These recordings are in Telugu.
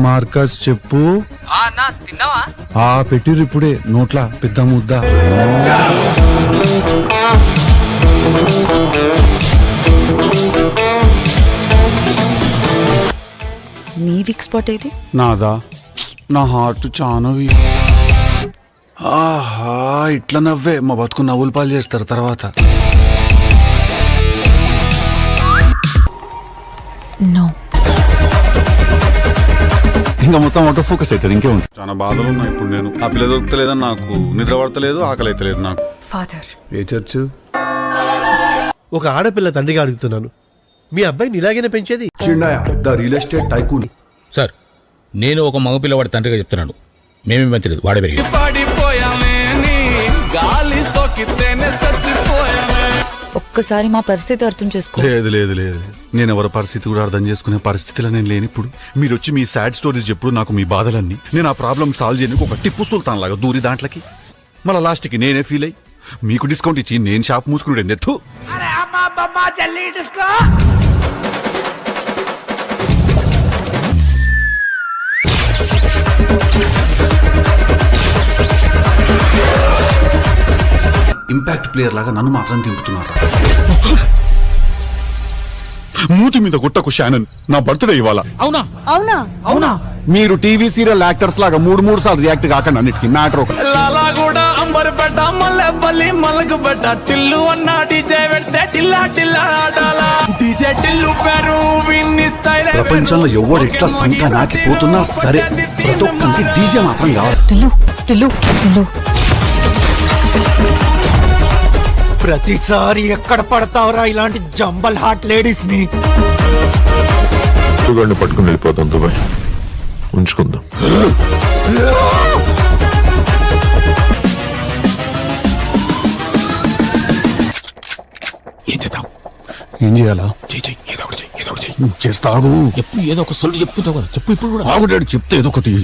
మార్కస్ చెప్పు. తిన్నావా? పెట్టిర్రు ఇప్పుడే నోట్లా పెద్ద ముద్ద. నీ వీక్ స్పాట్ ఏది? నాదా? నా హార్ట్ చాలా వీక్. ఆహా, ఇట్లా నవ్వే మా బతుకు నవ్వులు పాలు చేస్తారు తర్వాత. నో, ఇంకా మొత్తం ఆటో ఫోకస్ అవుతుంది. ఇంకేముంది, చాలా బాధలు ఉన్నాయి ఇప్పుడు. నేను ఆ పిల్ల దొరుకుతలేదని నాకు నిద్ర పడతలేదు, ఆకలి అయితలేదు నాకు. ఫాదర్, ఏ చర్చ్? ఒక ఆడపిల్ల తండ్రిగా అడుగుతున్నాను, మీ అబ్బాయిని ఇలాగైనా పెంచేది? Chinnayya the real estate tycoon. Sir, నేను ఒక మగపిల్లవాడి తండ్రిగా చెప్తున్నాను, మేమేం పెంచలేదు, వాడే పెరిగి. ఒక్కసారి మా పరిస్థితి అర్థం చేసుకో. లేదు లేదు లేదు, నేను ఎవరి పరిస్థితి కూడా అర్థం చేసుకునే పరిస్థితిలో నేను లేని. ఇప్పుడు మీరు వచ్చి మీ సాడ్ స్టోరీస్ చెప్పుడు నాకు మీ బాధలన్నీ. నేను ఆ ప్రాబ్లం సాల్వ్ చేయడానికి ఒక టిప్పు సుల్తాన్ లాగా దూరి దాంట్లోకి మళ్ళీ లాస్ట్కి నేనే ఫీల్ అయ్యి మీకు డిస్కౌంట్ ఇచ్చి నేను షాప్ మూసుకున్నాడు. ఎత్తు ఇంపాక్ట్ ప్లేయర్ లాగా నన్ను మాత్రం తింపుతున్నారు. మూతి మీద గుట్టకు షానన్, నా బర్త్డే ఇవాళ. అవునా? అవునా? అవునా? మీరు టీవీ సీరియల్ యాక్టర్స్ లాగా మూడు సార్లు రియాక్ట్ కాకండి అన్నిటికీ. మ్యాటర్ ఒక ప్రపంచంలో ఎవరు ఎట్లా సంఖ నాకిపోతున్నా సరే, ప్రతి ఒక్కరికి డీజే మాత్రం కావాలి. టిల్లు టిల్లు టిల్లు, ప్రతిసారి ఎక్కడ పడతావరా ఇలాంటి జంబల్ హార్ట్ లేడీస్ ని? పట్టుకుని వెళ్ళిపోతాం దుబాయ్, ఉంచుకుందాం. ఏం చేద్దాం? ఏం చేయాలా? చెయ్యి, ఏదో ఒకటి చెయ్యి, ఏదో ఒకటి చెయ్యి. చేస్తాడు. ఎప్పుడు ఏదో ఒక సొల్లు చెప్తుంటావు కదా, చెప్పు ఇప్పుడు కూడా. ఆగుడాడు చెప్తే ఏదో ఒకటి.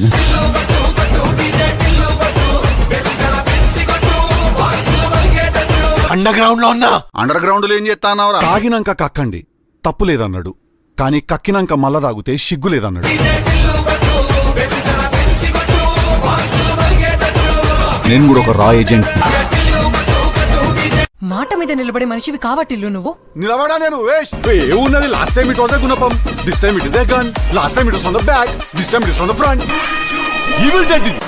అండర్ గ్రౌండ్ లో ఉన్నా. అండర్ గ్రౌండ్ లో ఏం చేస్తానవరా? తాగినాక కక్కండి, తప్పు లేదన్నాడు. కానీ కక్కినాక మళ్ళా తాగితే సిగ్గు లేదన్నాడు. నేను కూడా ఒక రా ఏజెంట్. మాట మీద నిలబడే మనిషివి కావటిల్లు నువ్వు. నిలబడా నేను? ఏమున్నది? Last time it was a గుణపం, this time it is a gun, last time it was on the back, this time it is on the front. He will take it.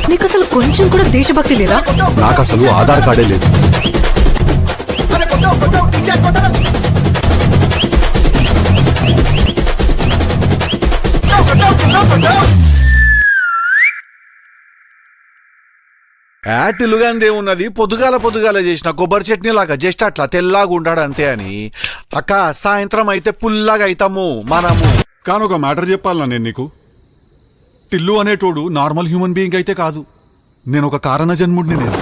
నీకు అసలు కొంచెం కూడా దేశభక్తి లేదా? నాకు అసలు ఆధార్ కార్డే లేదు. యాటిలుగాందే ఉన్నది, పొద్దుగాల చేసిన కొబ్బరి చట్నీ లాగా జస్ట్ అట్లా తెల్లాగా ఉండాడు అంతే అని. అక్క సాయంత్రం అయితే పుల్లాగా అవుతాము మనము. కానీ ఒక మ్యాటర్ చెప్పాలన్నా నేను నీకు, టిల్లు అనేటోడు నార్మల్ హ్యూమన్ బీయింగ్ అయితే కాదు. నేను ఒక కారణ జన్ముడిని. నేను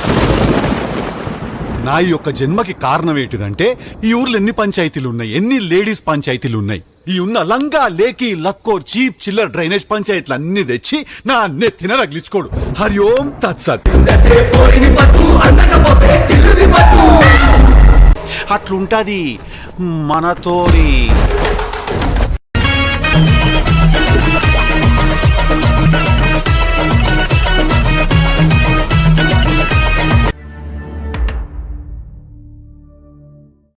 నా ఈ యొక్క జన్మకి కారణం ఏంటిదంటే, ఈ ఊర్లో ఎన్ని పంచాయతీలు ఉన్నాయి, ఎన్ని లేడీస్ పంచాయతీలు ఉన్నాయి, ఈ ఉన్న లంగా లేకి లక్కోర్ చీప్ చిల్లర్ డ్రైనేజ్ పంచాయతీలు అన్ని తెచ్చి నా నెత్తిన రగిలించుకోడు. హరి ఓం తత్సత్. అట్లుంటది మనతోని.